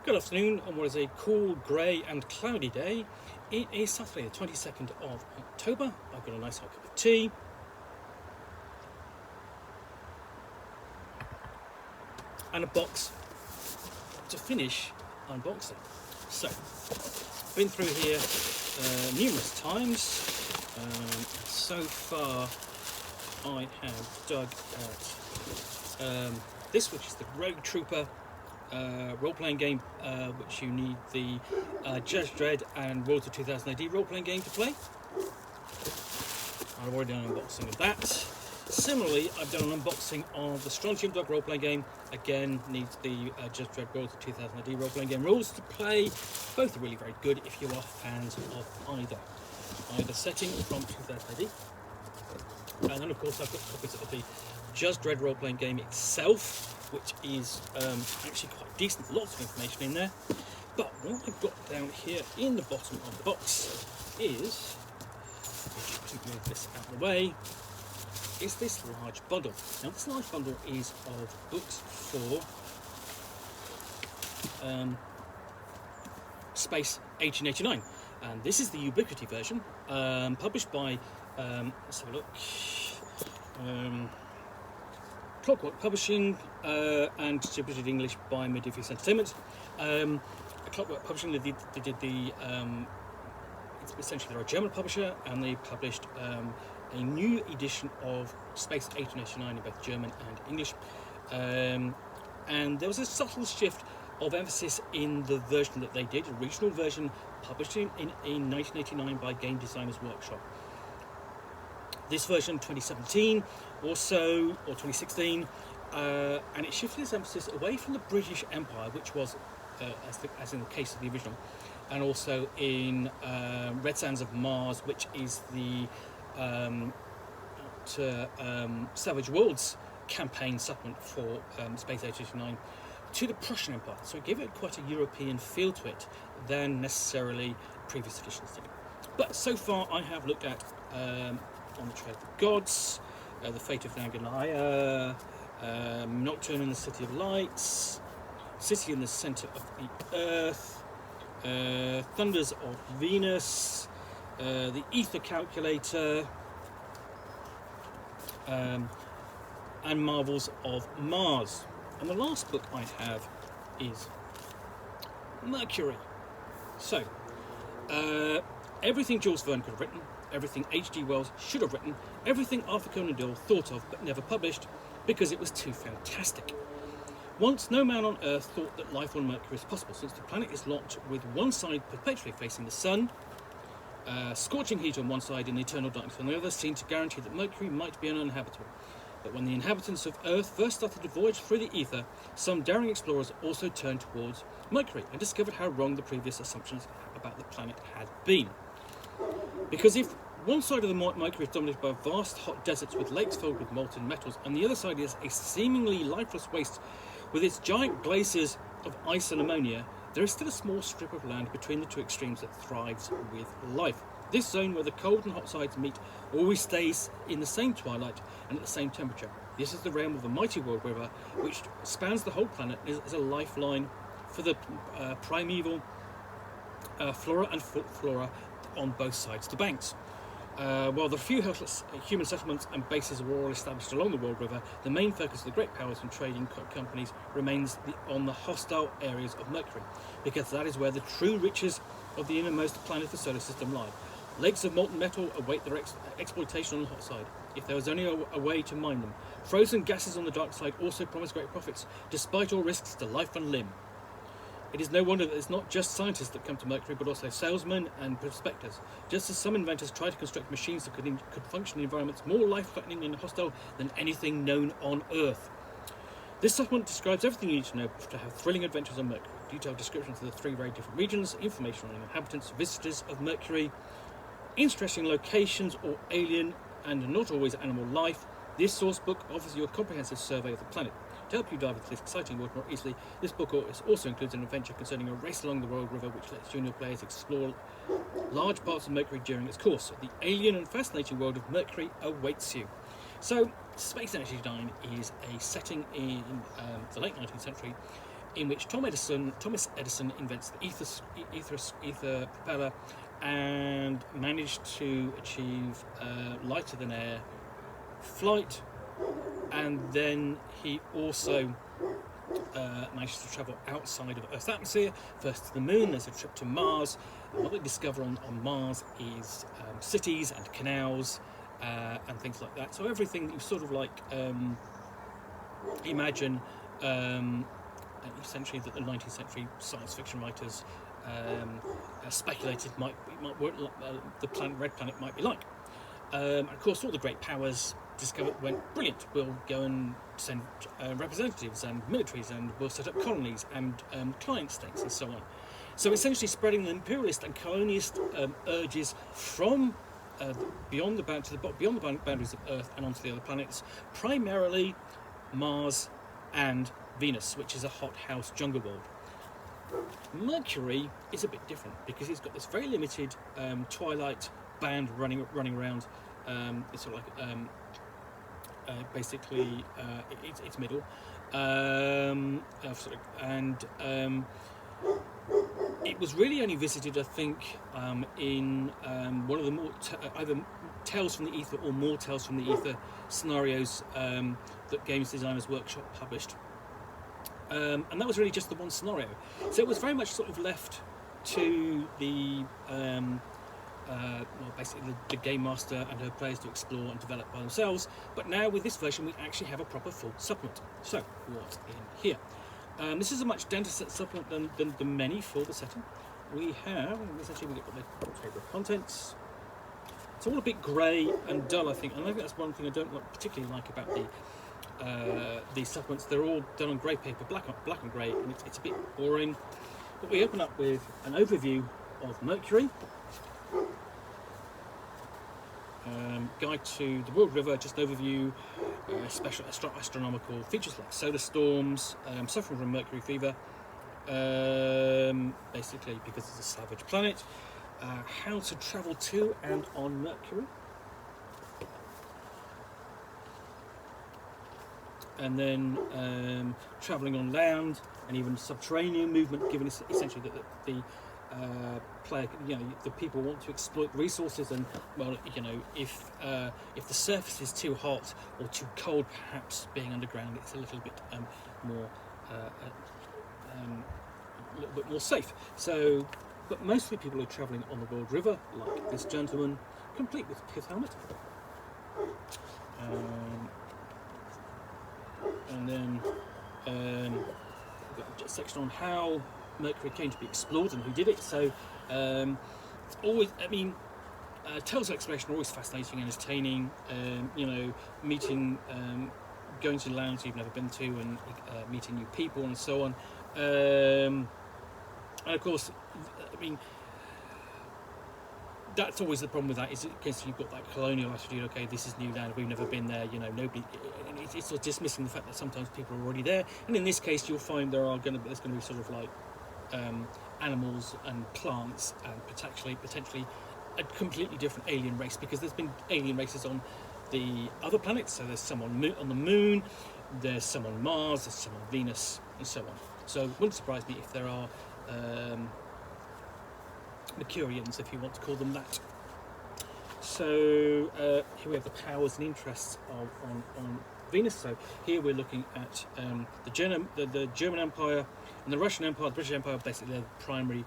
Good afternoon on what is a cool, grey and cloudy day. It is Saturday the 22nd of October. I've got a nice hot cup of tea. And a box to finish unboxing. So, been through here numerous times. So far I have dug out this, which is the Rogue Trooper role-playing game, which you need the Judge Dredd and World of 2000 AD role-playing game to play. I've already done an unboxing of that. Similarly, I've done an unboxing of the Strontium Dog role-playing game. Again, needs the Judge Dredd World of 2000 AD role-playing game rules to play. Both are really very good if you are fans of either setting from 2000 AD. And then, of course, I've got copies of the Judge Dredd role-playing game itself, which is actually quite decent, lots of information in there. But what I've got down here in the bottom of the box is, to move this out of the way, is this large bundle. Now this large bundle is of books for Space 1889, and this is the Ubiquity version, published by, let's have a look, Clockwork Publishing, and distributed in English by Medieval Entertainment. Clockwork Publishing, they did the, essentially they're a German publisher, and they published a new edition of Space 1889 in both German and English. And there was a subtle shift of emphasis in the version that they did, a regional version published in 1989 by Game Designers Workshop. This version, 2017 or so, or 2016, and it shifted its emphasis away from the British Empire, which was, as in the case of the original, and also in Red Sands of Mars, which is the Savage Worlds campaign supplement for Space 1889, to the Prussian Empire. So it gave it quite a European feel to it than necessarily previous editions did. But so far I have looked at On the Trail of the Gods, The Fate of Nanganaya, Nocturne in the City of Lights, City in the Centre of the Earth, Thunders of Venus, the Ether Calculator, and Marvels of Mars. And the last book I have is Mercury. So, everything Jules Verne could have written, everything H.G. Wells should have written, everything Arthur Conan Doyle thought of but never published because it was too fantastic. Once, no man on Earth thought that life on Mercury is possible, since the planet is locked with one side perpetually facing the sun, scorching heat on one side and eternal darkness on the other seemed to guarantee that Mercury might be uninhabitable. But when the inhabitants of Earth first started to voyage through the ether, some daring explorers also turned towards Mercury and discovered how wrong the previous assumptions about the planet had been. Because if one side of the Mercury is dominated by vast hot deserts with lakes filled with molten metals, and the other side is a seemingly lifeless waste with its giant glaciers of ice and ammonia, there is still a small strip of land between the two extremes that thrives with life. This zone where the cold and hot sides meet always stays in the same twilight and at the same temperature. This is the realm of the mighty world river, which spans the whole planet as a lifeline for the primeval flora and flora on both sides of the banks. While the few helpless human settlements and bases were all established along the World River, the main focus of the great powers and trading companies remains on the hostile areas of Mercury, because that is where the true riches of the innermost planet of the solar system lie. Lakes of molten metal await their exploitation on the hot side, if there was only a way to mine them. Frozen gases on the dark side also promise great profits, despite all risks to life and limb. It is no wonder that it's not just scientists that come to Mercury, but also salesmen and prospectors. Just as some inventors try to construct machines that could function in environments more life-threatening and hostile than anything known on Earth. This supplement describes everything you need to know to have thrilling adventures on Mercury. Detailed descriptions of the three very different regions, information on inhabitants, visitors of Mercury, interesting locations or alien and not always animal life. This source book offers you a comprehensive survey of the planet. To help you dive into this exciting world more easily, this book also includes an adventure concerning a race along the World River which lets junior players explore large parts of Mercury during its course. The alien and fascinating world of Mercury awaits you. So, Space 1889 is a setting in the late 19th century in which Thomas Edison invents the ether propeller and managed to achieve lighter than air flight, and then he also managed to travel outside of Earth's atmosphere, first to the moon. There's a trip to Mars, and what they discover on Mars is cities and canals and things like that. So everything that you sort of like imagine essentially that the 19th century science fiction writers speculated the red planet might be like. Of course, all the great powers went brilliant. We'll go and send representatives and militaries, and we'll set up colonies and client states and so on. So essentially spreading the imperialist and colonialist urges from beyond the boundaries of Earth and onto the other planets, primarily Mars and Venus, which is a hothouse jungle world. Mercury is a bit different because it's got this very limited twilight band running around. It's sort of like basically it's middle, and it was really only visited, I think, in one of the more either Tales from the Ether or More Tales from the Ether scenarios that Games Designers Workshop published. And that was really just the one scenario. So it was very much sort of left to the basically the game master and her players to explore and develop by themselves. But now with this version, we actually have a proper full supplement. So what's in here? This is a much denser supplement than the many for the setting. We have, essentially, we get the table of contents. It's all a bit grey and dull, I think, and I think that's one thing I don't particularly like about these supplements. They're all done on grey paper, black and grey, and it's a bit boring. But we open up with an overview of Mercury, guide to the World River, just an overview, special astronomical features like solar storms, suffering from Mercury fever, basically because it's a savage planet, how to travel to and on Mercury, and then travelling on land and even subterranean movement, given essentially that the player, the people want to exploit resources, and well, if the surface is too hot or too cold, perhaps being underground, it's a little bit more safe. So, but mostly people are travelling on the World River, like this gentleman, complete with pith helmet. And then we've got a section on how Mercury came to be explored and who did it. So it's always, tales of exploration are always fascinating and entertaining. Meeting, going to lands you've never been to, and meeting new people and so on. And of course, that's always the problem with that, is because you've got that colonial attitude. Okay, this is new land, we've never been there. Nobody. It's sort of dismissing the fact that sometimes people are already there. And in this case, you'll find there's going to be sort of like animals and plants and potentially a completely different alien race, because there's been alien races on the other planets. So there's some on the moon, there's some on Mars, there's some on Venus, and so on. So it wouldn't surprise me if there are Mercurians, if you want to call them that. So here we have the powers and interests on Venus. So here we're looking at the German Empire and the Russian Empire, the British Empire. Basically, they're the primary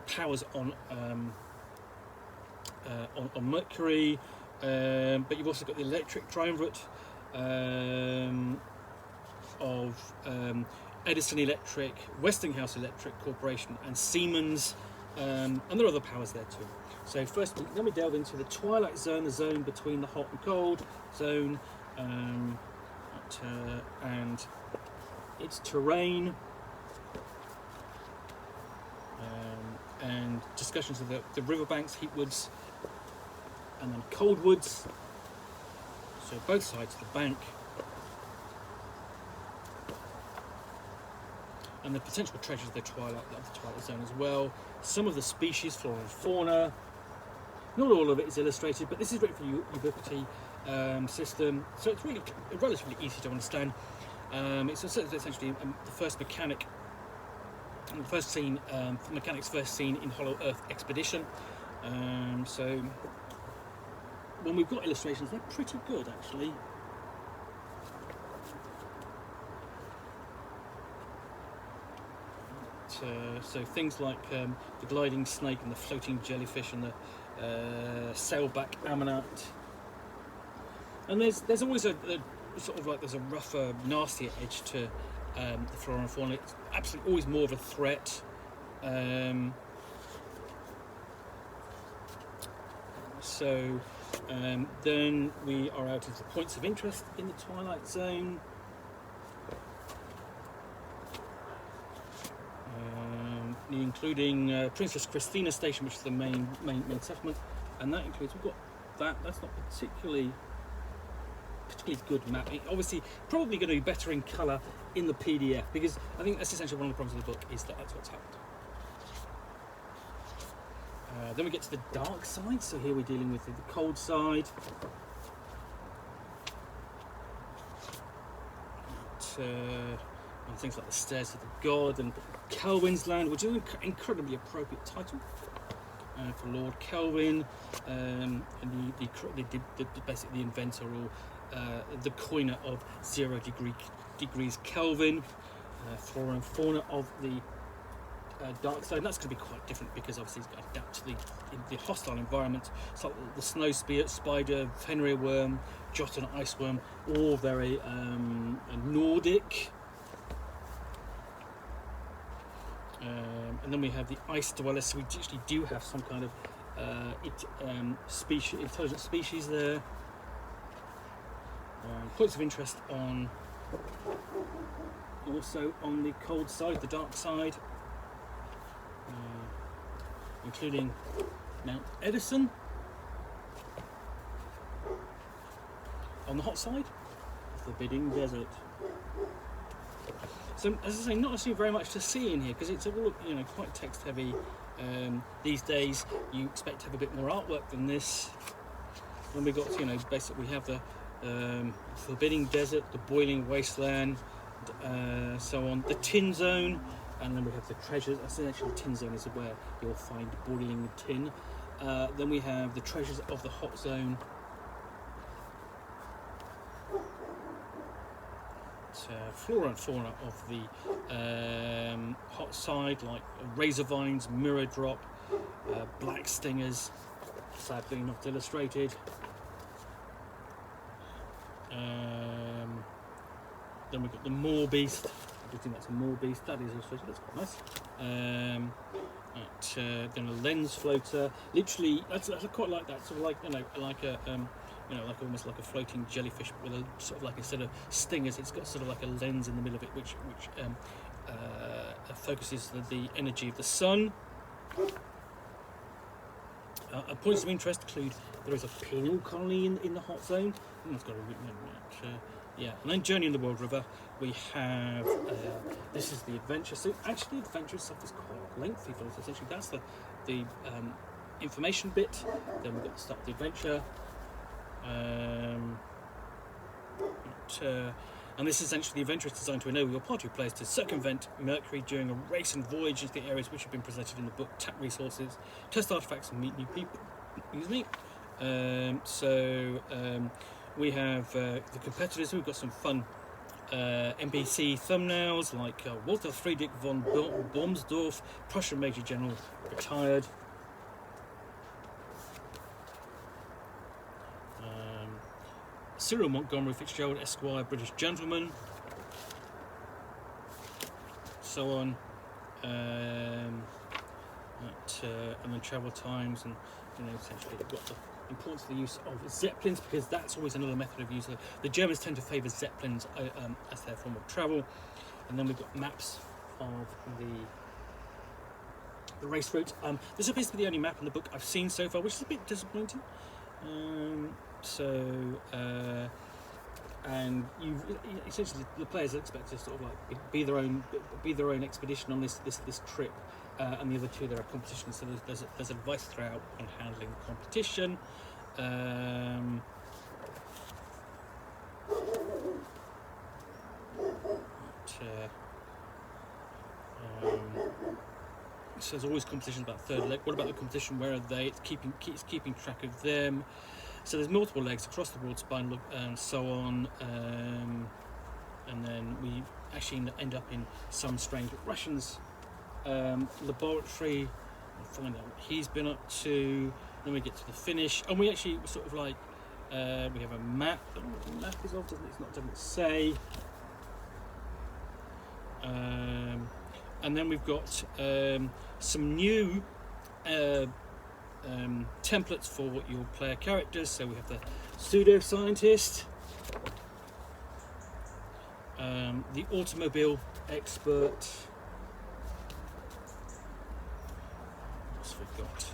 powers on Mercury. But you've also got the electric triumvirate of Edison Electric, Westinghouse Electric Corporation, and Siemens, and there are other powers there too. So first, let me delve into the twilight zone, the zone between the hot and cold zone, and its terrain, and discussions of the riverbanks, heatwoods, and then coldwoods. So both sides of the bank. And the potential treasures of the twilight zone as well. Some of the species, flora and fauna. Not all of it is illustrated, but this is written for the ubiquity system, so it's really relatively easy to understand. It's essentially the first mechanic, the first scene, mechanic's first scene in Hollow Earth Expedition. So when we've got illustrations, they're pretty good actually. So things like the gliding snake and the floating jellyfish and the sailback ammonite. And there's always a sort of like there's a rougher, nastier edge to the flora and fauna. It's absolutely always more of a threat. Then we are out into the points of interest in the Twilight Zone. Including Princess Christina Station, which is the main settlement, and that includes, we've got that. That's not particularly good map. Obviously, probably going to be better in colour in the PDF, because I think that's essentially one of the problems of the book, is that that's what's happened. Then we get to the dark side. So here we're dealing with the cold side. And things like the Stairs of the God and Kelvin's Land, which is an incredibly appropriate title for Lord Kelvin, and basically the inventor or the coiner of 0 degrees Kelvin, flora and fauna of the dark side. And that's going to be quite different, because obviously it's got to adapt to the hostile environment. So the snow spider, Fenrir worm, Jotun ice worm, all very Nordic. And then we have the ice dwellers, so we actually do have some kind of intelligent species there. Points of interest on also on the cold side, the dark side, including Mount Edison. On the hot side, the Forbidding Desert. So, as I say, not necessarily very much to see in here, because it's all, quite text heavy. These days, you expect to have a bit more artwork than this. Then we got, basically we have the Forbidding Desert, the Boiling Wasteland, so on, the Tin Zone, and then we have the treasures. Essentially, the Tin Zone is where you'll find boiling tin. Then we have the treasures of the Hot Zone. Flora and fauna of the hot side, like razor vines, mirror drop, black stingers, sadly not illustrated. Then we've got the Moor Beast. I think that's a Moor Beast. That is illustrated. That's quite nice. Then a lens floater. Literally, that's I quite like that. Sort of like like almost like a floating jellyfish with a sort of like, instead of stingers, it's got sort of like a lens in the middle of it, which focuses the energy of the sun. Points of interest include there is a penal colony in the hot zone. It's got and then Journey in the World River. We have this is the adventure. So actually, adventure stuff is quite lengthy for us. Essentially, that's the information bit. Then we've got the start of the adventure. And this is essentially the adventure is designed to enable your party of players to circumvent Mercury during a race and voyage into the areas which have been presented in the book, tap resources, test artifacts, and meet new people. Excuse me. We have the competitors. We've got some fun NPC thumbnails like Walter Friedrich von Bomsdorf, Prussian Major General, retired. Cyril Montgomery Fitzgerald, Esquire, British gentleman, so on, and then travel times, and essentially we've got the importance of the use of zeppelins, because that's always another method of use. The Germans tend to favour zeppelins as their form of travel, and then we've got maps of the race route. This appears to be the only map in the book I've seen so far, which is a bit disappointing. And you essentially, the players are expected to sort of like be their own expedition on this trip, and the other two, there are competitions. So there's advice throughout on handling the competition. legs. There's always competitions about third leg. What about the competition? Where are they? It's keeping track of them. So there's multiple legs across the broad spine, look, and so on. And then we actually end up in some strange Russians laboratory. We'll find out what he's been up to. Then we get to the finish, and we actually sort of like we have a map. I don't know what the map is of. Doesn't say. And then we've got some new templates for your player characters. So we have the pseudo-scientist, the automobile expert. What's we got?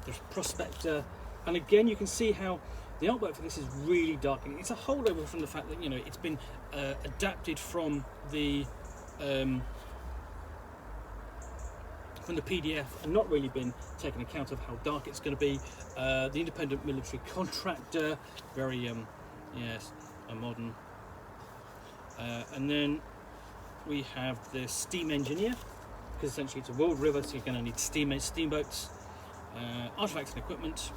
There's prospector, and again you can see how the artwork for this is really dark. It's a holdover from the fact that it's been adapted from the PDF and not really been taken account of how dark it's going to be. The independent military contractor, very yes, a modern. And then we have the steam engineer, because essentially it's a world river, so you're going to need steamboats, artifacts and equipment.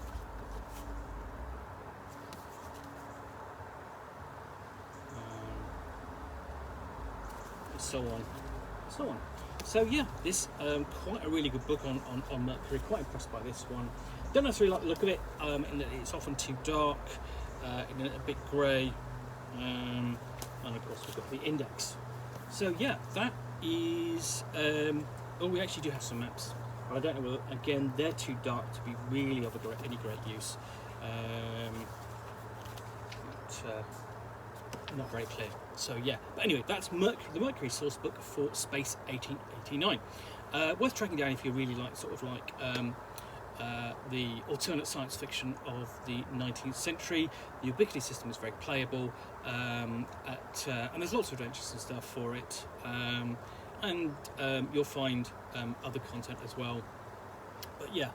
So on. So yeah, this quite a really good book on Mercury. Quite impressed by this one. Don't necessarily like the look of it, in that it's often too dark, and a bit grey, and of course we've got the index. So yeah, that is. We actually do have some maps. I don't know whether, again, they're too dark to be really of any great use. Not very clear. So yeah, but anyway, that's the Mercury source book for Space 1889. Worth tracking down if you really like the alternate science fiction of the 19th century. The Ubiquity system is very playable, and there's lots of adventures and stuff for it. And you'll find other content as well. But yeah,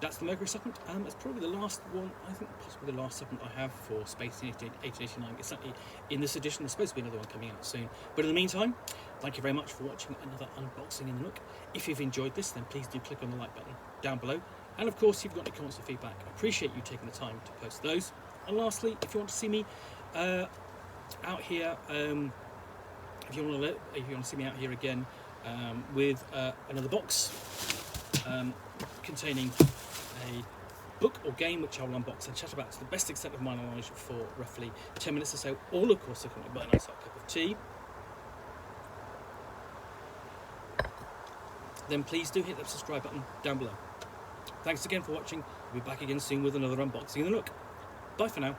that's the Mercury supplement. It's probably the last one, I think possibly the last supplement I have for Space 1889. It's certainly in this edition. There's supposed to be another one coming out soon. But in the meantime, thank you very much for watching another unboxing in the Nook. If you've enjoyed this, then please do click on the like button down below. And of course, if you've got any comments or feedback, I appreciate you taking the time to post those. And lastly, if you want to see me out here, if you want to see me out here again with another box containing a book or game which I'll unbox and chat about to the best extent of my knowledge for roughly 10 minutes or so, all of course accompanied by a nice hot cup of tea, then please do hit that subscribe button down below. Thanks again for watching. We'll be back again soon with another unboxing in the Nook. Bye for now.